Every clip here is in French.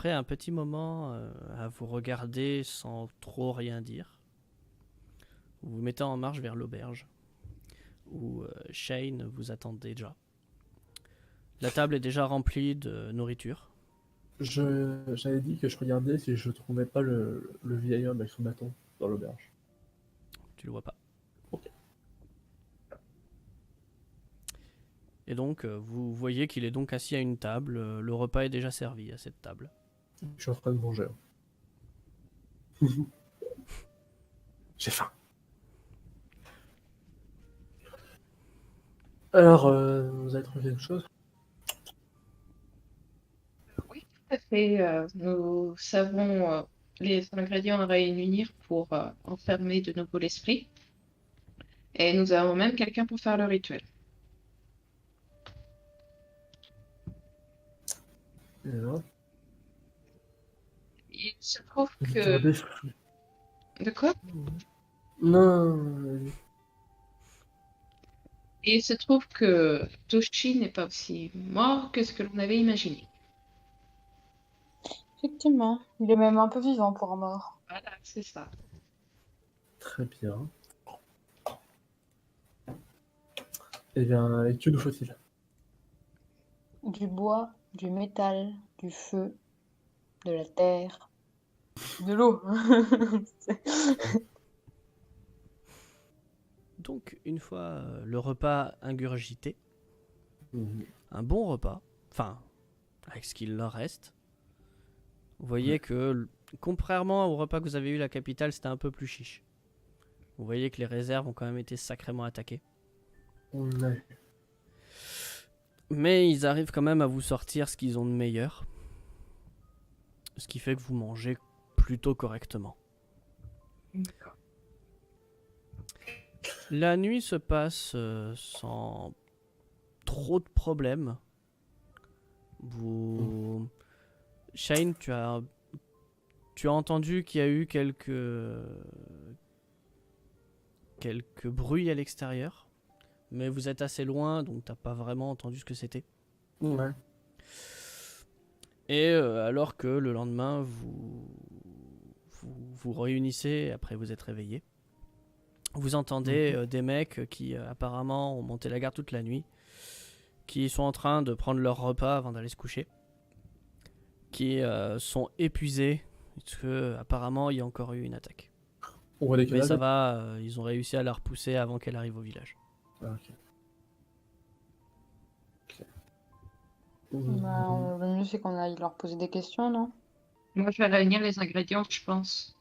après un petit moment à vous regarder sans trop rien dire, vous vous mettez en marche vers l'auberge où Shane vous attend déjà. La table est déjà remplie de nourriture. J'avais dit que je regardais si je trouvais pas le vieil homme avec son bâton dans l'auberge. Tu le vois pas. Ok. Et donc, vous voyez qu'il est donc assis à une table. Le repas est déjà servi à cette table. Je suis en train de manger. J'ai faim. Alors, vous avez trouvé quelque chose? Oui, tout à fait. Nous savons les ingrédients à réunir pour enfermer de nouveau l'esprit. Et nous avons même quelqu'un pour faire le rituel. Alors, Il se trouve vous que... regardez. De quoi? Non, vas-y. Et il se trouve que Toshi n'est pas aussi mort que ce que l'on avait imaginé. Effectivement, il est même un peu vivant pour un mort. Voilà, c'est ça. Très bien. Eh bien, et que nous faut-il? Du bois, du métal, du feu, de la terre, de l'eau. Donc, une fois le repas ingurgité, Mhm. un bon repas, enfin, avec ce qu'il leur reste, vous voyez que, contrairement au repas que vous avez eu à la capitale, c'était un peu plus chiche. Vous voyez que les réserves ont quand même été sacrément attaquées. Ouais. Mais ils arrivent quand même à vous sortir ce qu'ils ont de meilleur. Ce qui fait que vous mangez plutôt correctement. La nuit se passe sans trop de problèmes. Shane, tu as entendu qu'il y a eu quelques bruits à l'extérieur. Mais vous êtes assez loin, donc t'as pas vraiment entendu ce que c'était. Ouais. Et alors que le lendemain, vous réunissez, après vous êtes réveillé, vous entendez des mecs qui apparemment ont monté la garde toute la nuit, qui sont en train de prendre leur repas avant d'aller se coucher, qui sont épuisés, parce que apparemment il y a encore eu une attaque. On voit des Mais ça cadavres. va, ils ont réussi à la repousser avant qu'elle arrive au village. Ah, ok. Bah, le mieux, c'est qu'on aille leur poser des questions, non? Moi, je vais réunir les ingrédients, je pense.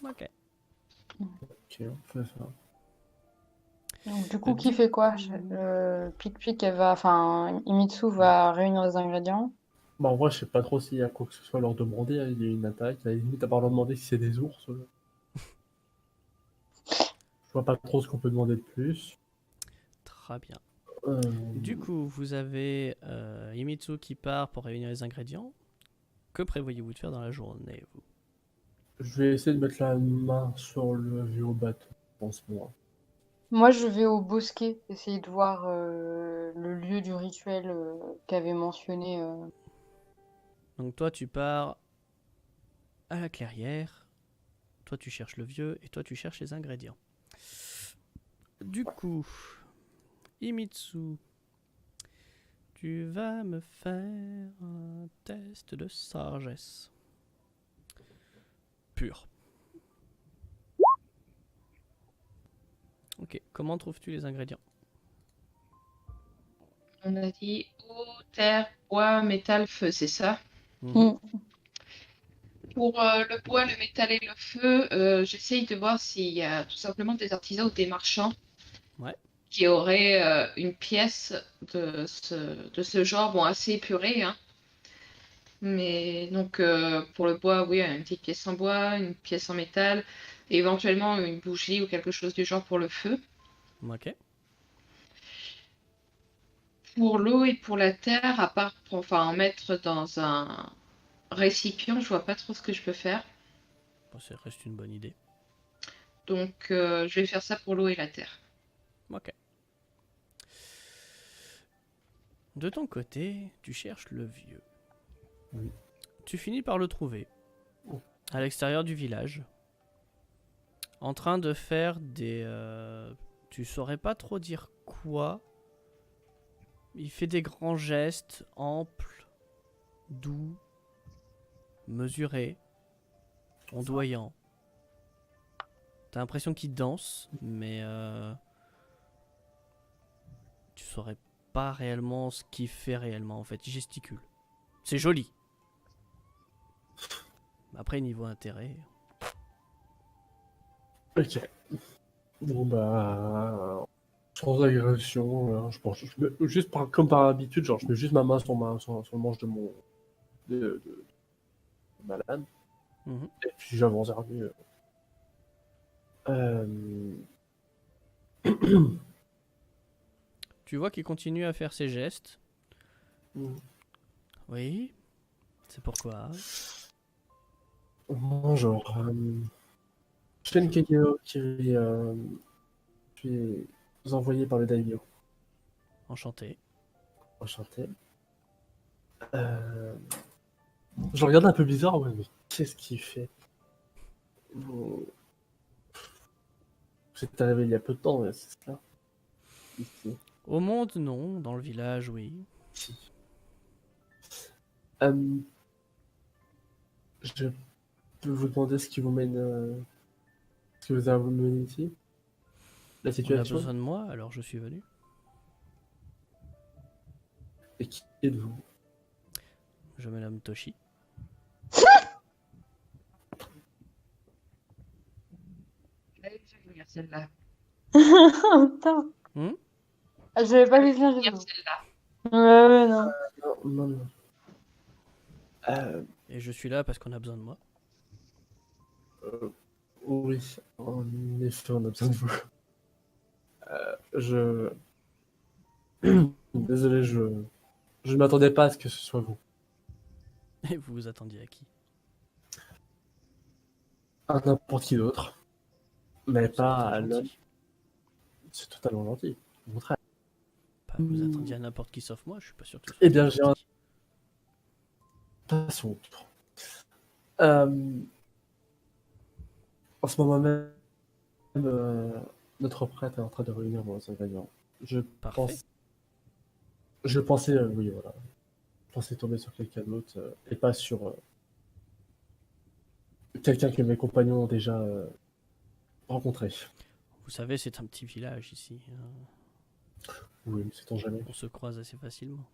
Ok. Ok, on fait ça. Donc, du coup, qui fait quoi? Pic-Pic, elle va... Enfin, Imitsu va réunir les ingrédients. Bah, en vrai, je sais pas trop s'il y a quoi que ce soit à leur demander. Hein. Il y a eu une attaque. À la limite, à part leur demander si c'est des ours. Je vois pas trop ce qu'on peut demander de plus. Très bien. Euh, Du coup, vous avez Imitsu qui part pour réunir les ingrédients. Que prévoyez-vous de faire dans la journée, vous? Je vais essayer de mettre la main sur le vieux bateau, je pense, moi. Moi, je vais au bosquet, essayer de voir le lieu du rituel qu'avait mentionné. Donc toi, tu pars à la clairière. Toi, tu cherches le vieux et toi, tu cherches les ingrédients. Du coup, Imitsu, tu vas me faire un test de sagesse. Pur. Ok, comment trouves-tu les ingrédients? On a dit eau, terre, bois, métal, feu, c'est ça? Mhm. Pour le bois, le métal et le feu, j'essaye de voir s'il y a tout simplement des artisans ou des marchands Ouais. qui auraient une pièce de ce genre, bon, assez épurée, hein. Mais donc, pour le bois, oui, une petite pièce en bois, une pièce en métal, et éventuellement une bougie ou quelque chose du genre pour le feu. Ok. Pour l'eau et pour la terre, à part pour, enfin, en mettre dans un récipient, je vois pas trop ce que je peux faire. Bon, ça reste une bonne idée. Donc, je vais faire ça pour l'eau et la terre. Ok. De ton côté, tu cherches le vieux. Oui. tu finis par le trouver à l'extérieur du village, en train de faire des... tu saurais pas trop dire quoi. Il fait des grands gestes amples, doux, mesurés, ondoyants. T'as l'impression qu'il danse, mais tu saurais pas réellement ce qu'il fait réellement en fait. Il gesticule. C'est joli. Après, niveau intérêt... Ok. Bon bah... Sans agression, je pense. Juste comme par habitude, genre je mets juste ma main sur le manche de mon... de malade. Mhm. Et puis j'avance vers lui. Tu vois qu'il continue à faire ses gestes. Oui. C'est pourquoi. Bonjour. Shen Kageo qui suis envoyé par le Daimyo. Enchanté. Enchanté. Je le regarde un peu bizarre, ouais, mais qu'est-ce qu'il fait? Vous êtes arrivé il y a peu de temps, ouais, c'est ça? Ici. Au monde, non. Dans le village, oui. Je peux vous demander ce qui vous mène, ce que vous avez mené ici? La On a situation? besoin de moi, alors je suis venu. Et qui êtes-vous? Je me nomme Toshi. Celle-là. Putain. Hmm. Je vais pas lui faire de Celle-là. Ouais, non. Non, non. Et je suis là parce qu'on a besoin de moi. Oui, en effet, on a besoin de vous. Je... Désolé, je ne m'attendais pas à ce que ce soit vous. Et vous vous attendiez à qui? À n'importe qui d'autre. Mais C'est pas très à l'homme. gentil. C'est totalement gentil. Au contraire. Bah, vous attendiez à n'importe qui sauf moi, je suis pas sûr que ce Eh soit bien, très j'ai un... gentil. Passons. En ce moment même, notre prêtre est en train de réunir vos ingrédients. Parfait. Je pensais, oui, voilà. Je pensais tomber sur quelqu'un d'autre et pas sur quelqu'un que mes compagnons ont déjà rencontré. Vous savez, c'est un petit village ici. Hein. Oui, mais sait-on jamais. On se croise assez facilement.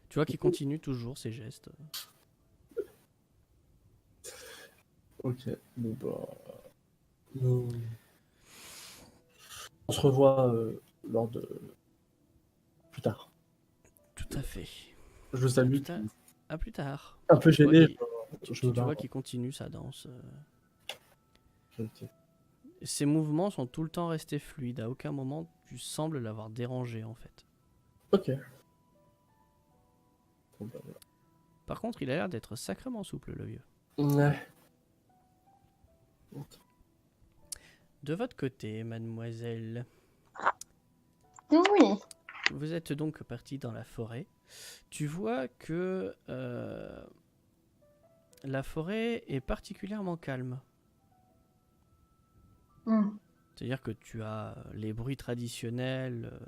Tu vois qu'il continue toujours ses gestes. Ok, bon bah... On se revoit lors de... plus tard. Tout à fait. Je vous salue. À plus tard. Un peu Tu vois gêné. Tu vois qu'il continue sa danse. Ok. Ses mouvements sont tout le temps restés fluides. À aucun moment tu sembles l'avoir dérangé en fait. Ok. Bon, bah, voilà. Par contre, il a l'air d'être sacrément souple, le vieux. Ouais. De votre côté, mademoiselle, Oui. vous êtes donc parti dans la forêt. Tu vois que la forêt est particulièrement calme. C'est-à-dire que tu as les bruits traditionnels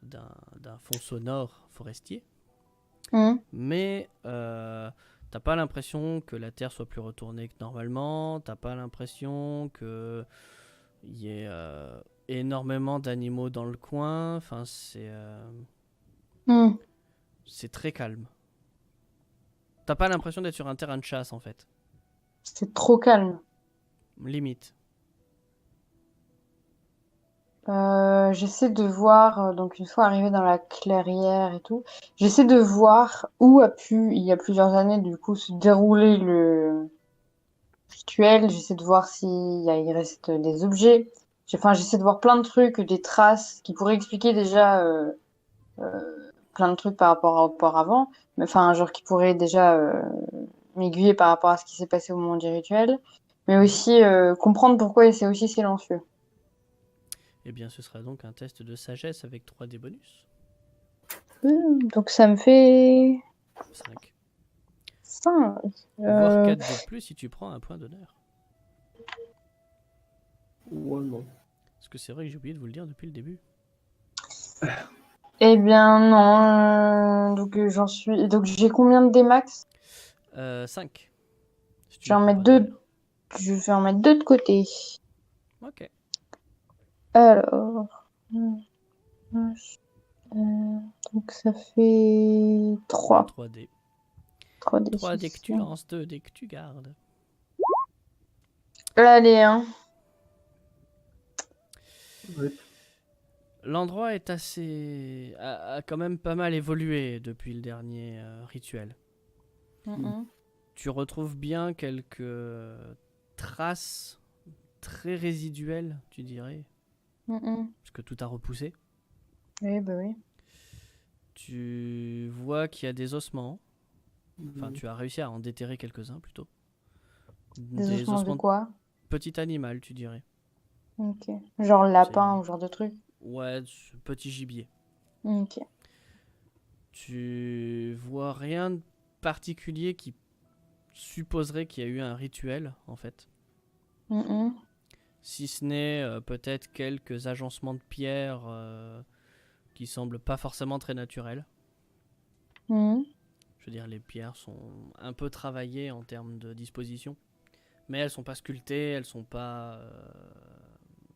d'un fond sonore forestier, mais t'as pas l'impression que la terre soit plus retournée que normalement, t'as pas l'impression que y ait énormément d'animaux dans le coin, enfin c'est très calme. T'as pas l'impression d'être sur un terrain de chasse en fait. C'est trop calme. Limite. J'essaie de voir, donc une fois arrivé dans la clairière et tout, j'essaie de voir où a pu, il y a plusieurs années, du coup, se dérouler le rituel. J'essaie de voir il reste des objets. J'essaie de voir plein de trucs, des traces qui pourraient expliquer déjà plein de trucs par rapport à auparavant, mais enfin, genre qui pourraient déjà m'aiguiller par rapport à ce qui s'est passé au moment du rituel, mais aussi comprendre pourquoi c'est aussi silencieux. Eh bien, ce sera donc un test de sagesse avec 3 dés bonus. Donc ça me fait 5. 5. Voire 4 de plus si tu prends un point d'honneur. Ouais, non. Parce que c'est vrai que j'ai oublié de vous le dire depuis le début. Eh bien, non. Donc j'ai combien de dés max? 5. Si tu Je vais en ne prends mettre pas 2. d'honneur. Je vais en mettre 2 de côté. Ok. Alors. Donc ça fait 3. 3 dés. 3 dés. 3 dés que tu lances, 2 dés que tu gardes. Allez, hein. Ouais. L'endroit est assez... a quand même pas mal évolué depuis le dernier rituel. Tu retrouves bien quelques traces très résiduelles, tu dirais, parce que tout a repoussé. Oui, bah oui. Tu vois qu'il y a des ossements. Enfin, tu as réussi à en déterrer quelques-uns plutôt. Des ossements de quoi? Petit animal, tu dirais. Ok. Genre lapin ou genre de truc? Ouais, petit gibier. Ok. Tu vois rien de particulier qui supposerait qu'il y a eu un rituel, en fait. Si ce n'est peut-être quelques agencements de pierres qui semblent pas forcément très naturels. Je veux dire, les pierres sont un peu travaillées en termes de disposition. Mais elles sont pas sculptées, elles sont pas...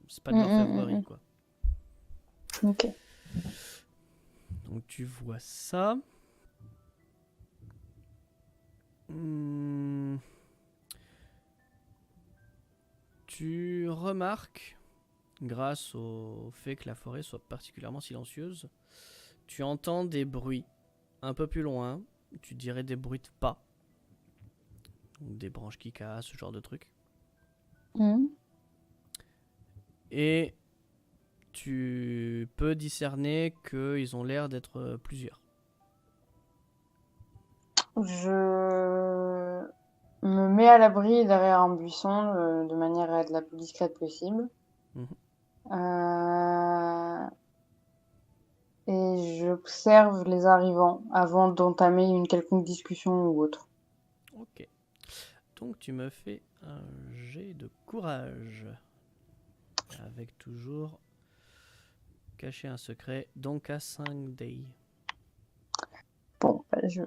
c'est pas de l'orfèvrerie, quoi. Ok. Donc tu vois ça. Tu remarques, grâce au fait que la forêt soit particulièrement silencieuse, tu entends des bruits un peu plus loin. Tu dirais des bruits de pas. Donc des branches qui cassent, ce genre de truc. Et tu peux discerner qu'ils ont l'air d'être plusieurs. Je me mets à l'abri derrière un buisson de manière à être la plus discrète possible. Et j'observe les arrivants avant d'entamer une quelconque discussion ou autre. Ok. Donc tu me fais un jet de courage. Avec toujours cacher un secret, donc à 5 dés. Bon, bah, je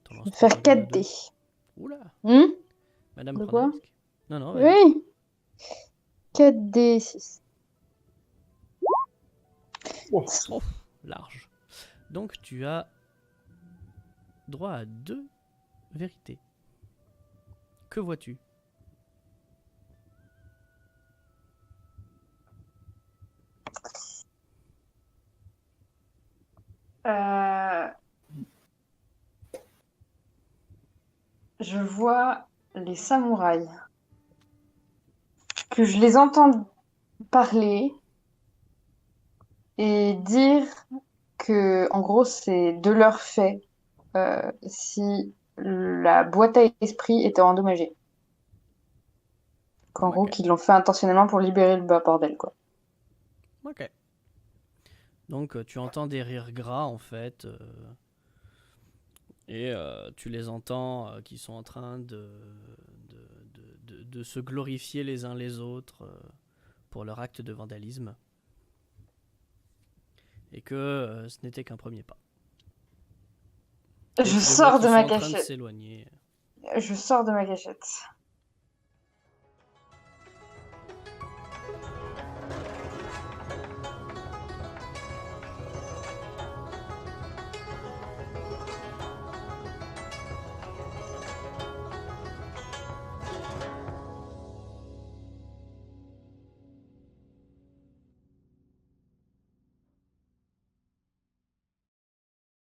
T'en lances vais faire combien de 4 dés. Oula, Madame De prend un quoi? risque. Non, non, vas-y. Oui. 4 dés 6. Oh. Oh, large. Donc tu as droit à 2 vérités. Que vois-tu? Je vois les samouraïs. Que je les entends parler et dire que, en gros, c'est de leur fait si la boîte à esprit était endommagée. Qu'en gros, Ok. qu'ils l'ont fait intentionnellement pour libérer le bordel, quoi. Ok. Donc tu entends des rires gras en fait. Et tu les entends qui sont en train de se glorifier les uns les autres pour leur acte de vandalisme. Et que ce n'était qu'un premier pas. Et Je tu les vois sors qui de sont ma en train de cachette. s'éloigner. Je sors de ma cachette.